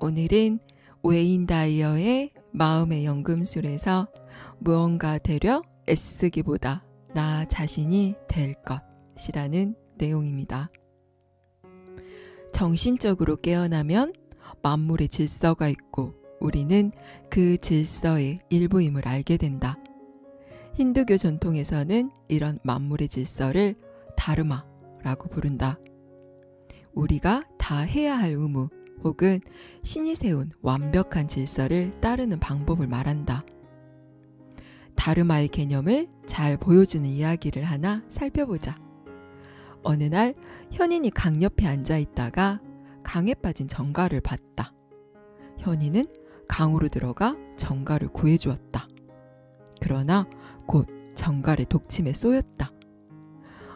오늘은 웨인 다이어의 마음의 연금술에서 무언가 되려 애쓰기보다 나 자신이 될 것이라는 내용입니다. 정신적으로 깨어나면 만물의 질서가 있고 우리는 그 질서의 일부임을 알게 된다. 힌두교 전통에서는 이런 만물의 질서를 다르마라고 부른다. 우리가 다 해야 할 의무 혹은 신이 세운 완벽한 질서를 따르는 방법을 말한다. 다르마의 개념을 잘 보여주는 이야기를 하나 살펴보자. 어느 날 현인이 강 옆에 앉아 있다가 강에 빠진 정갈을 봤다. 현인은 강으로 들어가 정갈을 구해주었다. 그러나 곧 정갈의 독침에 쏘였다.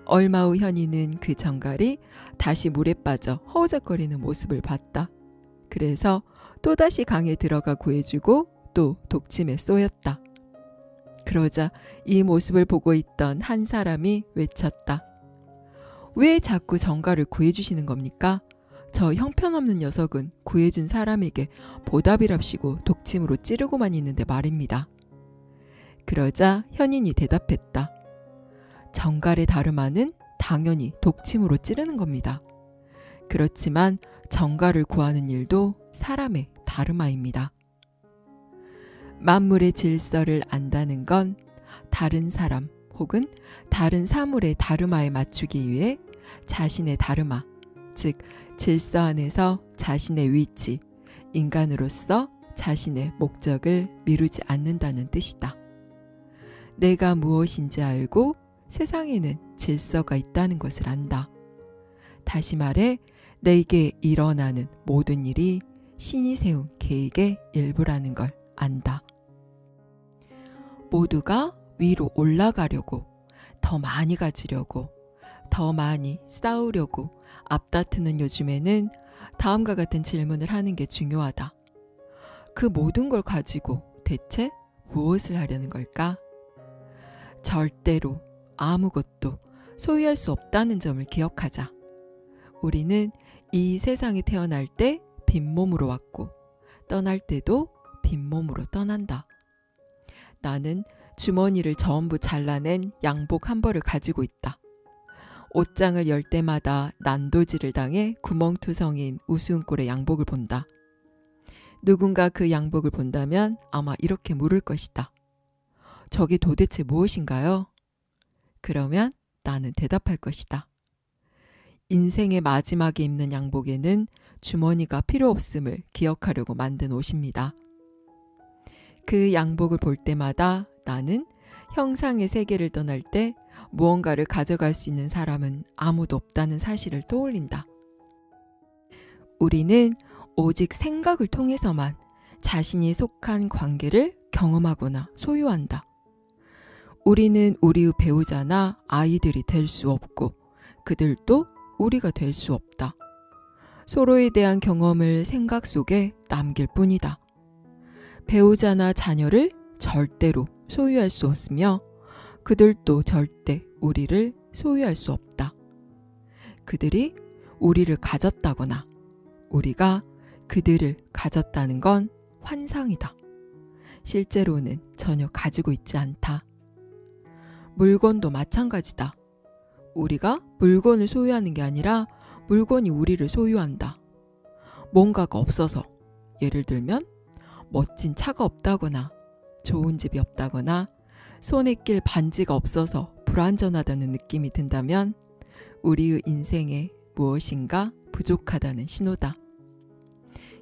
얼마 후 현인은 그 정갈이 다시 물에 빠져 허우적거리는 모습을 봤다. 그래서 또다시 강에 들어가 구해주고 또 독침에 쏘였다. 그러자 이 모습을 보고 있던 한 사람이 외쳤다. 왜 자꾸 정갈을 구해주시는 겁니까? 저 형편없는 녀석은 구해준 사람에게 보답이랍시고 독침으로 찌르고만 있는데 말입니다. 그러자 현인이 대답했다. 정갈의 다르마는 당연히 독침으로 찌르는 겁니다. 그렇지만 정갈을 구하는 일도 사람의 다르마입니다. 만물의 질서를 안다는 건 다른 사람 혹은 다른 사물의 다르마에 맞추기 위해 자신의 다르마, 즉 질서 안에서 자신의 위치, 인간으로서 자신의 목적을 미루지 않는다는 뜻이다. 내가 무엇인지 알고 세상에는 질서가 있다는 것을 안다. 다시 말해 내게 일어나는 모든 일이 신이 세운 계획의 일부라는 걸 안다. 모두가 위로 올라가려고, 더 많이 가지려고, 더 많이 싸우려고 앞다투는 요즘에는 다음과 같은 질문을 하는 게 중요하다. 그 모든 걸 가지고 대체 무엇을 하려는 걸까? 절대로 아무것도 소유할 수 없다는 점을 기억하자. 우리는 이 세상에 태어날 때 빈몸으로 왔고 떠날 때도 빈몸으로 떠난다. 나는 주머니를 전부 잘라낸 양복 한 벌을 가지고 있다. 옷장을 열 때마다 난도질을 당해 구멍투성인 우스운 꼴의 양복을 본다. 누군가 그 양복을 본다면 아마 이렇게 물을 것이다. 저게 도대체 무엇인가요? 그러면 나는 대답할 것이다. 인생의 마지막에 입는 양복에는 주머니가 필요 없음을 기억하려고 만든 옷입니다. 그 양복을 볼 때마다 나는 형상의 세계를 떠날 때 무언가를 가져갈 수 있는 사람은 아무도 없다는 사실을 떠올린다. 우리는 오직 생각을 통해서만 자신이 속한 관계를 경험하거나 소유한다. 우리는 우리의 배우자나 아이들이 될 수 없고 그들도 우리가 될 수 없다. 서로에 대한 경험을 생각 속에 남길 뿐이다. 배우자나 자녀를 절대로 소유할 수 없으며 그들도 절대 우리를 소유할 수 없다. 그들이 우리를 가졌다거나 우리가 그들을 가졌다는 건 환상이다. 실제로는 전혀 가지고 있지 않다. 물건도 마찬가지다. 우리가 물건을 소유하는 게 아니라 물건이 우리를 소유한다. 뭔가가 없어서, 예를 들면 멋진 차가 없다거나 좋은 집이 없다거나 손에 낄 반지가 없어서 불완전하다는 느낌이 든다면 우리의 인생에 무엇인가 부족하다는 신호다.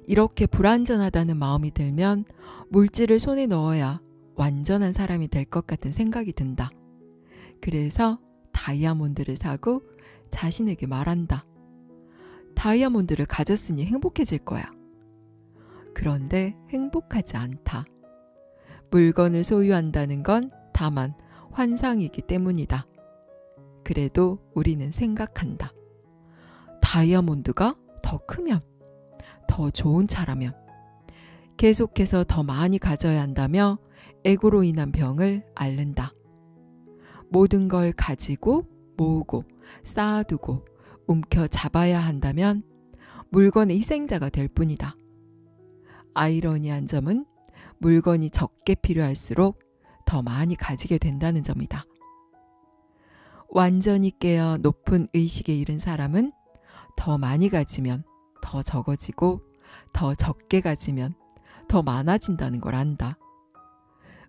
이렇게 불완전하다는 마음이 들면 물질을 손에 넣어야 완전한 사람이 될 것 같은 생각이 든다. 그래서 다이아몬드를 사고 자신에게 말한다. 다이아몬드를 가졌으니 행복해질 거야. 그런데 행복하지 않다. 물건을 소유한다는 건 다만 환상이기 때문이다. 그래도 우리는 생각한다. 다이아몬드가 더 크면, 더 좋은 차라면, 계속해서 더 많이 가져야 한다며 에고로 인한 병을 앓는다. 모든 걸 가지고 모으고 쌓아두고 움켜잡아야 한다면 물건의 희생자가 될 뿐이다. 아이러니한 점은 물건이 적게 필요할수록 더 많이 가지게 된다는 점이다. 완전히 깨어 높은 의식에 이른 사람은 더 많이 가지면 더 적어지고 더 적게 가지면 더 많아진다는 걸 안다.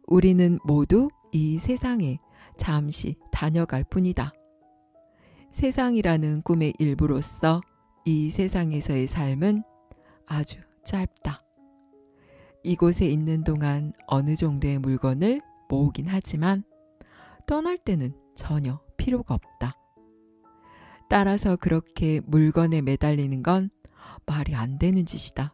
우리는 모두 이 세상에 잠시 다녀갈 뿐이다. 세상이라는 꿈의 일부로서 이 세상에서의 삶은 아주 짧다. 이곳에 있는 동안 어느 정도의 물건을 모으긴 하지만 떠날 때는 전혀 필요가 없다. 따라서 그렇게 물건에 매달리는 건 말이 안 되는 짓이다.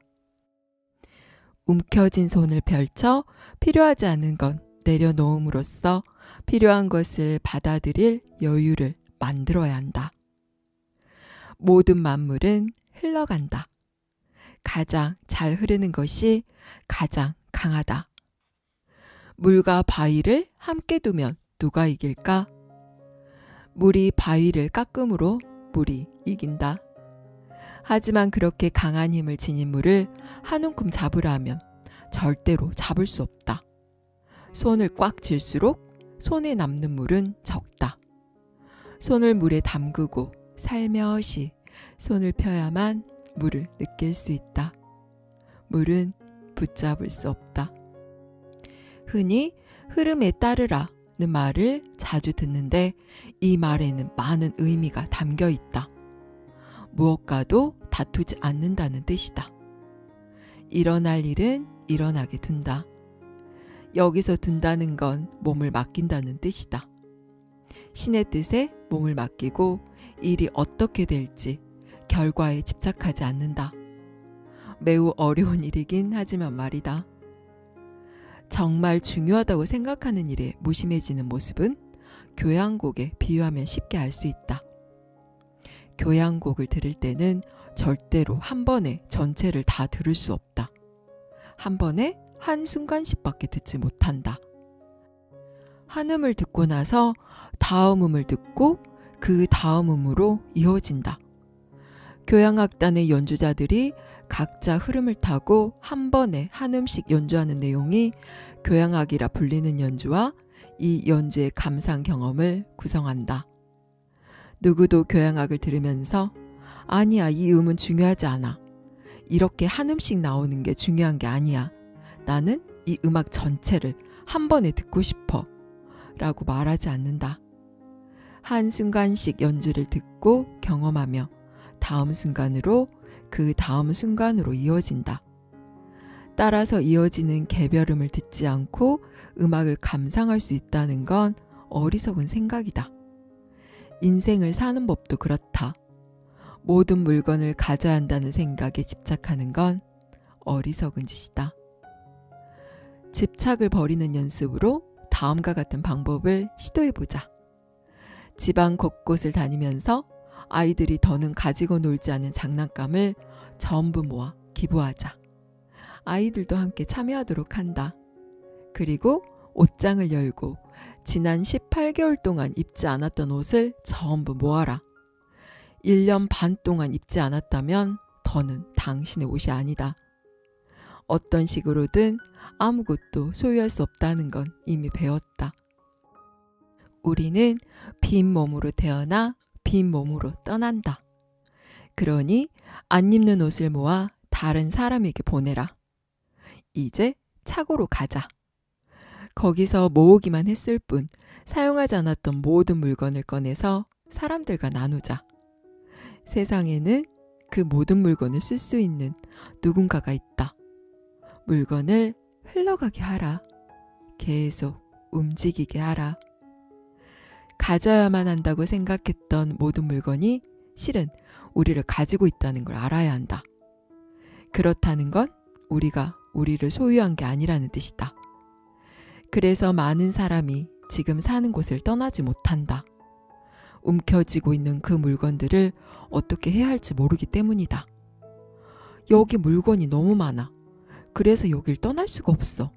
움켜진 손을 펼쳐 필요하지 않은 건 내려놓음으로써 필요한 것을 받아들일 여유를 만들어야 한다. 모든 만물은 흘러간다. 가장 잘 흐르는 것이 가장 강하다. 물과 바위를 함께 두면 누가 이길까? 물이 바위를 깎음으로 물이 이긴다. 하지만 그렇게 강한 힘을 지닌 물을 한 움큼 잡으라 하면 절대로 잡을 수 없다. 손을 꽉 쥘수록 손에 남는 물은 적다. 손을 물에 담그고 살며시 손을 펴야만 물을 느낄 수 있다. 물은 붙잡을 수 없다. 흔히 흐름에 따르라는 말을 자주 듣는데 이 말에는 많은 의미가 담겨 있다. 무엇과도 다투지 않는다는 뜻이다. 일어날 일은 일어나게 둔다. 여기서 둔다는 건 몸을 맡긴다는 뜻이다. 신의 뜻에 몸을 맡기고 일이 어떻게 될지 결과에 집착하지 않는다. 매우 어려운 일이긴 하지만 말이다. 정말 중요하다고 생각하는 일에 무심해지는 모습은 교향곡에 비유하면 쉽게 알 수 있다. 교향곡을 들을 때는 절대로 한 번에 전체를 다 들을 수 없다. 한 번에 한순간씩밖에 듣지 못한다. 한 음을 듣고 나서 다음 음을 듣고 그 다음 음으로 이어진다. 교향악단의 연주자들이 각자 흐름을 타고 한 번에 한 음씩 연주하는 내용이 교향악이라 불리는 연주와 이 연주의 감상 경험을 구성한다. 누구도 교향악을 들으면서 아니야, 이 음은 중요하지 않아. 이렇게 한 음씩 나오는 게 중요한 게 아니야. 나는 이 음악 전체를 한 번에 듣고 싶어. 라고 말하지 않는다. 한순간씩 연주를 듣고 경험하며 다음 순간으로 그 다음 순간으로 이어진다. 따라서 이어지는 개별음을 듣지 않고 음악을 감상할 수 있다는 건 어리석은 생각이다. 인생을 사는 법도 그렇다. 모든 물건을 가져야 한다는 생각에 집착하는 건 어리석은 짓이다. 집착을 버리는 연습으로 다음과 같은 방법을 시도해보자. 집안 곳곳을 다니면서 아이들이 더는 가지고 놀지 않은 장난감을 전부 모아 기부하자. 아이들도 함께 참여하도록 한다. 그리고 옷장을 열고 지난 18개월 동안 입지 않았던 옷을 전부 모아라. 1년 반 동안 입지 않았다면 더는 당신의 옷이 아니다. 어떤 식으로든 아무것도 소유할 수 없다는 건 이미 배웠다. 우리는 빈 몸으로 태어나 빈 몸으로 떠난다. 그러니 안 입는 옷을 모아 다른 사람에게 보내라. 이제 차고로 가자. 거기서 모으기만 했을 뿐 사용하지 않았던 모든 물건을 꺼내서 사람들과 나누자. 세상에는 그 모든 물건을 쓸 수 있는 누군가가 있다. 물건을 흘러가게 하라. 계속 움직이게 하라. 가져야만 한다고 생각했던 모든 물건이 실은 우리를 가지고 있다는 걸 알아야 한다. 그렇다는 건 우리가 우리를 소유한 게 아니라는 뜻이다. 그래서 많은 사람이 지금 사는 곳을 떠나지 못한다. 움켜쥐고 있는 그 물건들을 어떻게 해야 할지 모르기 때문이다. 여기 물건이 너무 많아. 그래서 여길 떠날 수가 없어.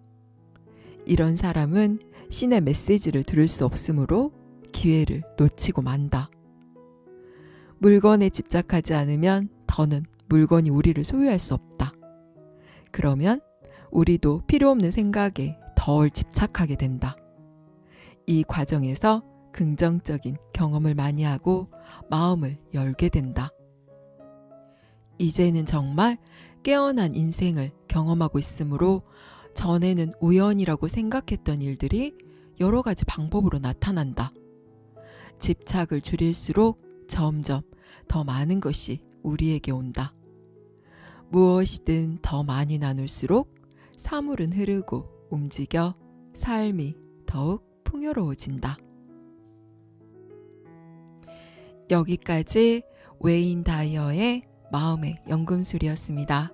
이런 사람은 신의 메시지를 들을 수 없으므로 기회를 놓치고 만다. 물건에 집착하지 않으면 더는 물건이 우리를 소유할 수 없다. 그러면 우리도 필요 없는 생각에 덜 집착하게 된다. 이 과정에서 긍정적인 경험을 많이 하고 마음을 열게 된다. 이제는 정말 깨어난 인생을 경험하고 있으므로 전에는 우연이라고 생각했던 일들이 여러 가지 방법으로 나타난다. 집착을 줄일수록 점점 더 많은 것이 우리에게 온다. 무엇이든 더 많이 나눌수록 사물은 흐르고 움직여 삶이 더욱 풍요로워진다. 여기까지 웨인 다이어의 마음의 연금술이었습니다.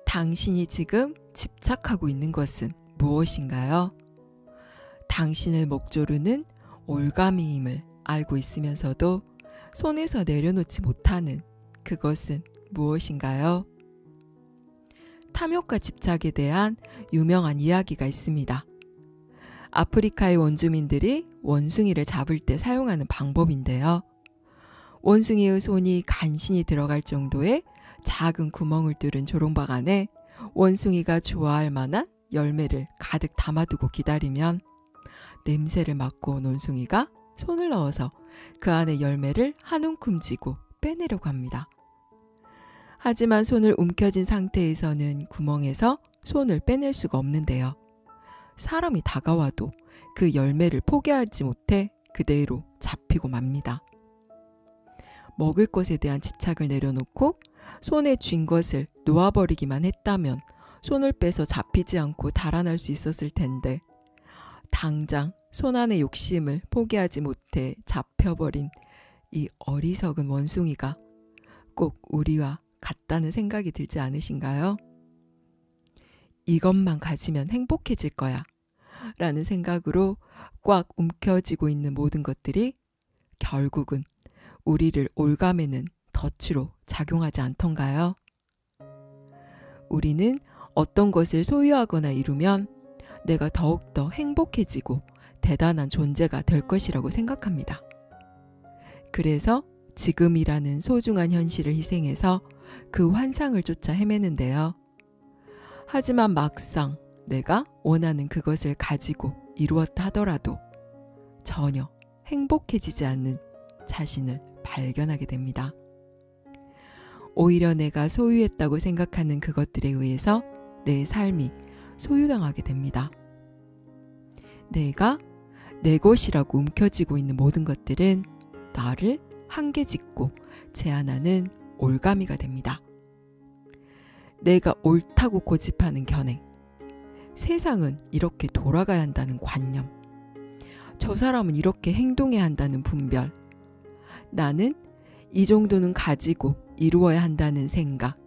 당신이 지금 집착하고 있는 것은 무엇인가요? 당신을 목조르는 올가미임을 알고 있으면서도 손에서 내려놓지 못하는 그것은 무엇인가요? 탐욕과 집착에 대한 유명한 이야기가 있습니다. 아프리카의 원주민들이 원숭이를 잡을 때 사용하는 방법인데요. 원숭이의 손이 간신히 들어갈 정도의 작은 구멍을 뚫은 조롱박 안에 원숭이가 좋아할 만한 열매를 가득 담아두고 기다리면 냄새를 맡고 온 원숭이가 손을 넣어서 그 안에 열매를 한 움큼 쥐고 빼내려고 합니다. 하지만 손을 움켜쥔 상태에서는 구멍에서 손을 빼낼 수가 없는데요. 사람이 다가와도 그 열매를 포기하지 못해 그대로 잡히고 맙니다. 먹을 것에 대한 집착을 내려놓고 손에 쥔 것을 놓아버리기만 했다면 손을 빼서 잡히지 않고 달아날 수 있었을 텐데 당장 손 안의 욕심을 포기하지 못해 잡혀버린 이 어리석은 원숭이가 꼭 우리와 같다는 생각이 들지 않으신가요? 이것만 가지면 행복해질 거야 라는 생각으로 꽉 움켜쥐고 있는 모든 것들이 결국은 우리를 올가매는 덫으로 작용하지 않던가요? 우리는 어떤 것을 소유하거나 이루면 내가 더욱더 행복해지고 대단한 존재가 될 것이라고 생각합니다. 그래서 지금이라는 소중한 현실을 희생해서 그 환상을 쫓아 헤매는데요. 하지만 막상 내가 원하는 그것을 가지고 이루었다 하더라도 전혀 행복해지지 않는 자신을 발견하게 됩니다. 오히려 내가 소유했다고 생각하는 그것들에 의해서 내 삶이 소유당하게 됩니다. 내가 내 것이라고 움켜쥐고 있는 모든 것들은 나를 한계짓고 제한하는 올가미가 됩니다. 내가 옳다고 고집하는 견해, 세상은 이렇게 돌아가야 한다는 관념, 저 사람은 이렇게 행동해야 한다는 분별, 나는 이 정도는 가지고 이루어야 한다는 생각,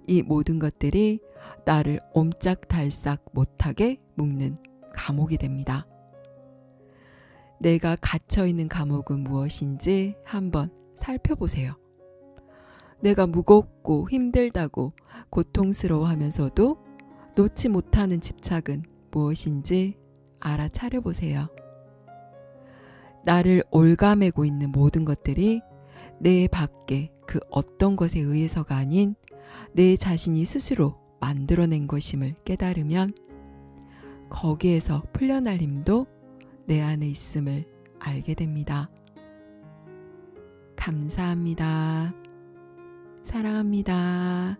이 모든 것들이 나를 옴짝달싹 못하게 묶는 감옥이 됩니다. 내가 갇혀있는 감옥은 무엇인지 한번 살펴보세요. 내가 무겁고 힘들다고 고통스러워하면서도 놓지 못하는 집착은 무엇인지 알아차려보세요. 나를 올가매고 있는 모든 것들이 내 밖에 그 어떤 것에 의해서가 아닌 내 자신이 스스로 만들어낸 것임을 깨달으면 거기에서 풀려날 힘도 내 안에 있음을 알게 됩니다. 감사합니다. 사랑합니다.